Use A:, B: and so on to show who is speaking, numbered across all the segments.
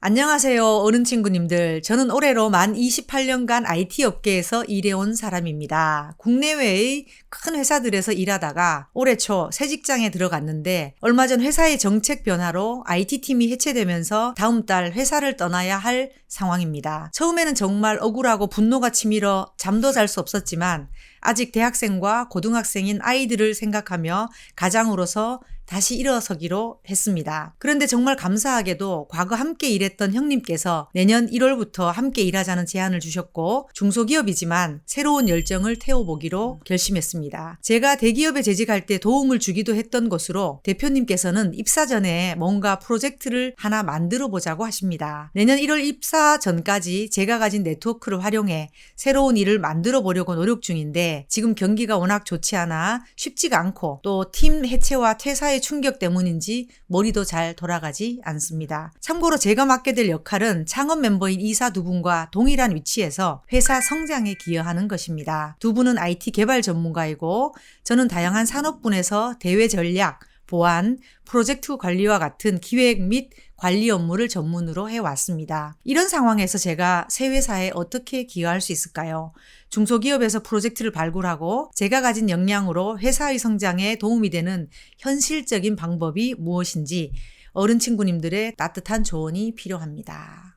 A: 안녕하세요, 어른 친구님들. 저는 올해로 만 28년간 IT 업계에서 일해온 사람입니다. 국내외의 큰 회사들에서 일하다가 올해 초 새 직장에 들어갔는데 얼마 전 회사의 정책 변화로 IT팀이 해체되면서 다음 달 회사를 떠나야 할 상황입니다. 처음에는 정말 억울하고 분노가 치밀어 잠도 잘 수 없었지만 아직 대학생과 고등학생인 아이들을 생각하며 가장으로서 다시 일어서기로 했습니다. 그런데 정말 감사하게도 과거 함께 일했던 형님께서 내년 1월부터 함께 일하자는 제안을 주셨고 중소기업이지만 새로운 열정을 태워보기로 결심했습니다. 제가 대기업에 재직할 때 도움을 주기도 했던 곳으로 대표님께서는 입사 전에 뭔가 프로젝트를 하나 만들어 보자고 하십니다. 내년 1월 입사 전까지 제가 가진 네트워크를 활용해 새로운 일을 만들어 보려고 노력 중인데 지금 경기가 워낙 좋지 않아 쉽지가 않고 또 팀 해체와 퇴사의 충격 때문인지 머리도 잘 돌아가지 않습니다. 참고로 제가 맡게 될 역할은 창업 멤버인 이사 두 분과 동일한 위치에서 회사 성장에 기여하는 것입니다. 두 분은 IT 개발 전문가이고 저는 다양한 산업군에서 대외 전략, 보안, 프로젝트 관리와 같은 기획 및 관리 업무를 전문으로 해왔습니다. 이런 상황에서 제가 새 회사에 어떻게 기여할 수 있을까요? 중소기업에서 프로젝트를 발굴하고 제가 가진 역량으로 회사의 성장에 도움이 되는 현실적인 방법이 무엇인지 어른 친구님들의 따뜻한 조언이 필요합니다.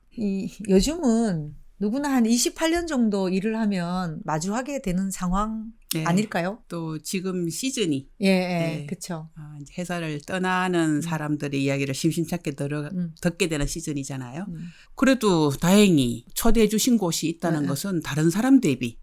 A: 요즘은 누구나 한 28년 정도 일을 하면 마주하게 되는 상황 아닐까요?
B: 또 지금 시즌이
A: 네. 그렇죠.
B: 회사를 떠나는 사람들의 이야기를 심심찮게 듣게 되는 시즌이잖아요. 그래도 다행히 초대해 주신 곳이 있다는 것은 다른 사람 대비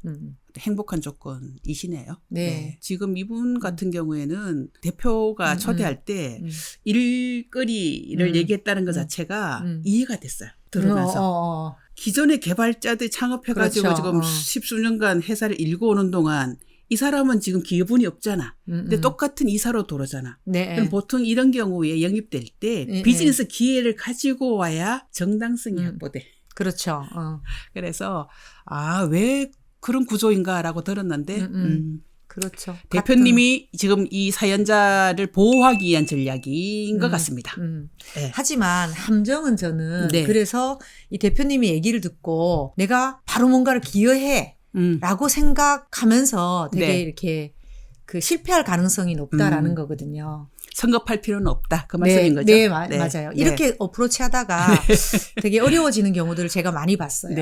B: 행복한 조건이시네요.
A: 네.
B: 지금 이분 같은 경우에는 대표가 초대할 때 일거리를 얘기했다는 것 자체가 이해가 됐어요. 들으면서. 기존의 개발자들이 창업해가지고
A: 그렇죠.
B: 지금 십수년간 회사를 일고 오는 동안 이 사람은 지금 기여분이 없잖아. 근데 똑같은 이사로 들어오잖아.
A: 네.
B: 그럼 보통 이런 경우에 영입될 때 비즈니스 기회를 가지고 와야 정당성이 확보돼.
A: 그렇죠.
B: 그래서 왜 그런 구조인가라고 들었는데
A: 그렇죠.
B: 대표님이 지금 이 사연자를 보호하기 위한 전략인 것 같습니다.
A: 네. 하지만 함정은 저는 그래서 이 대표님이 얘기를 듣고 내가 바로 뭔가를 기여해 라고 생각하면서 되게 이렇게 그 실패할 가능성이 높다라는 거거든요.
B: 성급할 필요는 없다. 그 말씀인 거죠?
A: 네, 맞아요. 이렇게 어프로치 하다가 되게 어려워지는 경우들을 제가 많이 봤어요.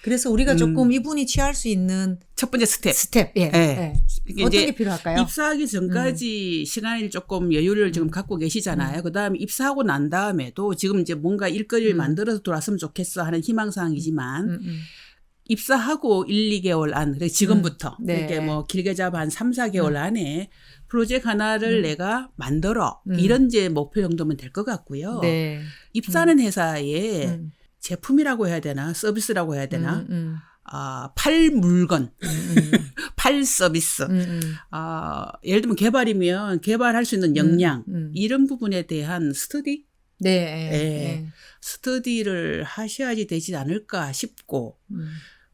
A: 그래서 우리가 조금 이분이 취할 수 있는
B: 첫 번째 스텝.
A: 어떤 게 필요할까요?
B: 입사하기 전까지 시간을 조금 여유를 지금 갖고 계시잖아요. 그다음에 입사하고 난 다음에도 지금 이제 뭔가 일거리를 만들어서 돌아왔으면 좋겠어 하는 희망사항이지만 입사하고 1, 2개월 안, 지금부터 이렇게 뭐 길게 잡아 한 3, 4개월 안에 프로젝트 하나를 내가 만들어 이런 이제 목표 정도면 될 것 같고요. 입사하는 회사에 제품이라고 해야 되나 서비스라고 해야 되나 팔 물건, 팔 서비스. 예를 들면 개발이면 개발할 수 있는 역량 이런 부분에 대한 스터디? 스터디를 하셔야지 되지 않을까 싶고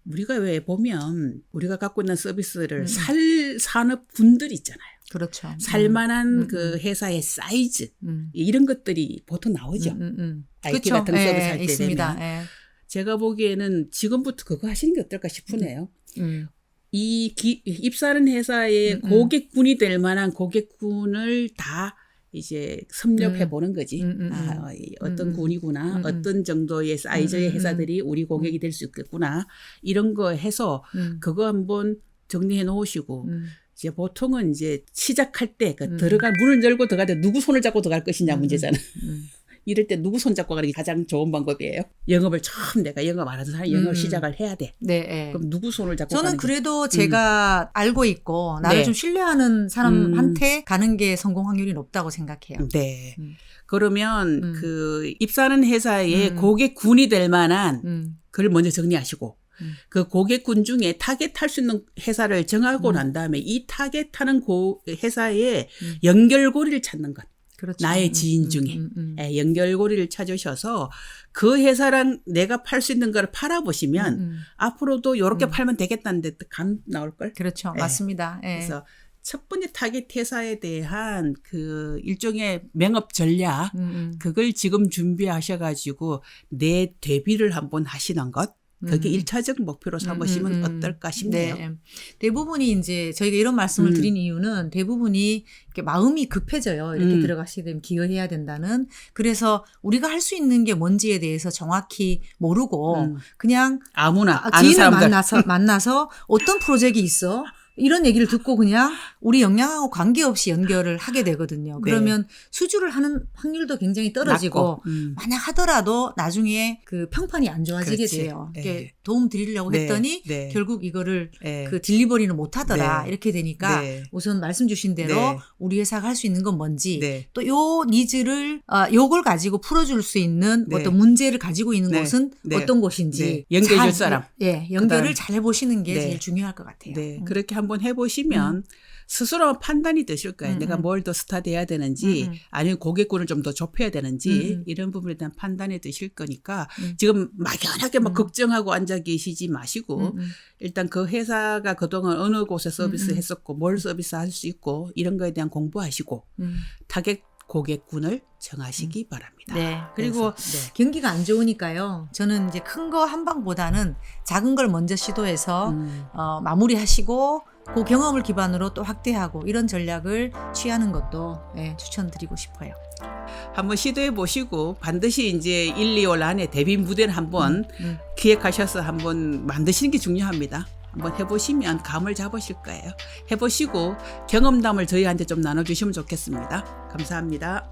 B: 우리가 왜 보면 우리가 갖고 있는 서비스를 살 산업군들 있잖아요.
A: 그렇죠.
B: 살만한 그 회사의 사이즈 이런 것들이 보통 나오죠. IT
A: 그렇죠.
B: 같은 서비스 할 때
A: 있습니다.
B: 되면. 제가 보기에는 지금부터 그거 하시는 게 어떨까 싶으네요. 입사하는 회사의 고객군이 될 만한 고객군을 다 이제 섭렵해 보는 거지. 어떤 군이구나. 어떤 정도의 사이즈의 회사들이 우리 고객이 될 수 있겠구나. 이런 거 해서 그거 한번 정리해 놓으시고 이제 보통은 이제 시작할 때 들어갈 문을 열고 들어갈 때 누구 손을 잡고 들어갈 것이냐 문제잖아. 이럴 때 누구 손 잡고 가는 게 가장 좋은 방법이에요. 영업을 처음 내가 영업 안 하던 사람이 영업을 시작을 해야 돼. 그럼 누구 손을 잡고 가는
A: 저는 그래도 제가 알고 있고 나를 좀 신뢰하는 사람한테 가는 게 성공 확률이 높다고 생각해요.
B: 그러면 그 입사하는 회사의 고객군이 될 만한 그걸 먼저 정리하시고 그 고객군 중에 타겟할 수 있는 회사를 정하고 난 다음에 이 타겟하는 회사의 연결고리를 찾는 것.
A: 그렇죠.
B: 나의 지인 중에 연결고리를 찾으셔서 그 회사랑 내가 팔 수 있는 걸 팔아보시면 앞으로도 이렇게 팔면 되겠다는 데 감 나올걸?
A: 그렇죠. 맞습니다.
B: 그래서 첫 번째 타겟 회사에 대한 그 일종의 명업 전략 그걸 지금 준비하셔가지고 내 대비를 한번 하시는 것 그게 1차적 목표로 삼으시면 어떨까 싶네요.
A: 네. 대부분이 이제 저희가 이런 말씀을 드린 이유는 대부분이 이렇게 마음이 급해져요. 이렇게 들어가시게 되면 기여해야 된다는. 그래서 우리가 할 수 있는 게 뭔지에 대해서 정확히 모르고 그냥
B: 아무나 아는
A: 지인을
B: 사람들
A: 만나서 어떤 프로젝트 있어? 이런 얘기를 듣고 그냥 우리 역량하고 관계없이 연결을 하게 되거든요. 그러면 수주를 하는 확률도 굉장히 떨어지고 만약 하더라도 나중에 그 평판이 안 좋아지게
B: 그렇지.
A: 돼요.
B: 네.
A: 이렇게 도움 드리려고
B: 네.
A: 했더니
B: 네.
A: 결국 이거를
B: 네.
A: 그 딜리버리는 못 하더라.
B: 네.
A: 이렇게 되니까
B: 네.
A: 우선 말씀 주신 대로
B: 네.
A: 우리 회사가 할 수 있는 건 뭔지
B: 네.
A: 또 요 니즈를 요걸 가지고 풀어줄 수 있는
B: 네.
A: 어떤 문제를 가지고 있는
B: 네.
A: 곳은
B: 네.
A: 어떤 곳인지
B: 네. 연결해줄 사람.
A: 예, 연결을
B: 그다음.
A: 잘 해보시는 게
B: 네.
A: 제일 중요할 것 같아요.
B: 네, 그렇게 한번 해보시면 스스로 판단이 드실 거예요. 내가 뭘 더 스타트해야 되는지 아니면 고객군을 좀 더 좁혀야 되는지 이런 부분에 대한 판단이 드실 거니까 지금 막연하게 막 걱정하고 앉아 계시지 마시고 일단 그 회사가 그동안 어느 곳에 서비스 했었고 뭘 서비스할 수 있고 이런 거에 대한 공부하시고 타겟 고객군을 정하시기 바랍니다.
A: 네. 그리고
B: 그래서, 네.
A: 경기가 안 좋으니까요. 저는 이제 큰 거 한 방보다는 작은 걸 먼저 시도해서 마무리하시고 그 경험을 기반으로 또 확대하고 이런 전략을 취하는 것도 예, 추천드리고 싶어요.
B: 한번 시도해 보시고 반드시 이제 1, 2월 안에 데뷔 무대를 한번 기획하셔서 한번 만드시는 게 중요합니다. 한번 해보시면 감을 잡으실 거예요. 해보시고 경험담을 저희한테 좀 나눠주시면 좋겠습니다. 감사합니다.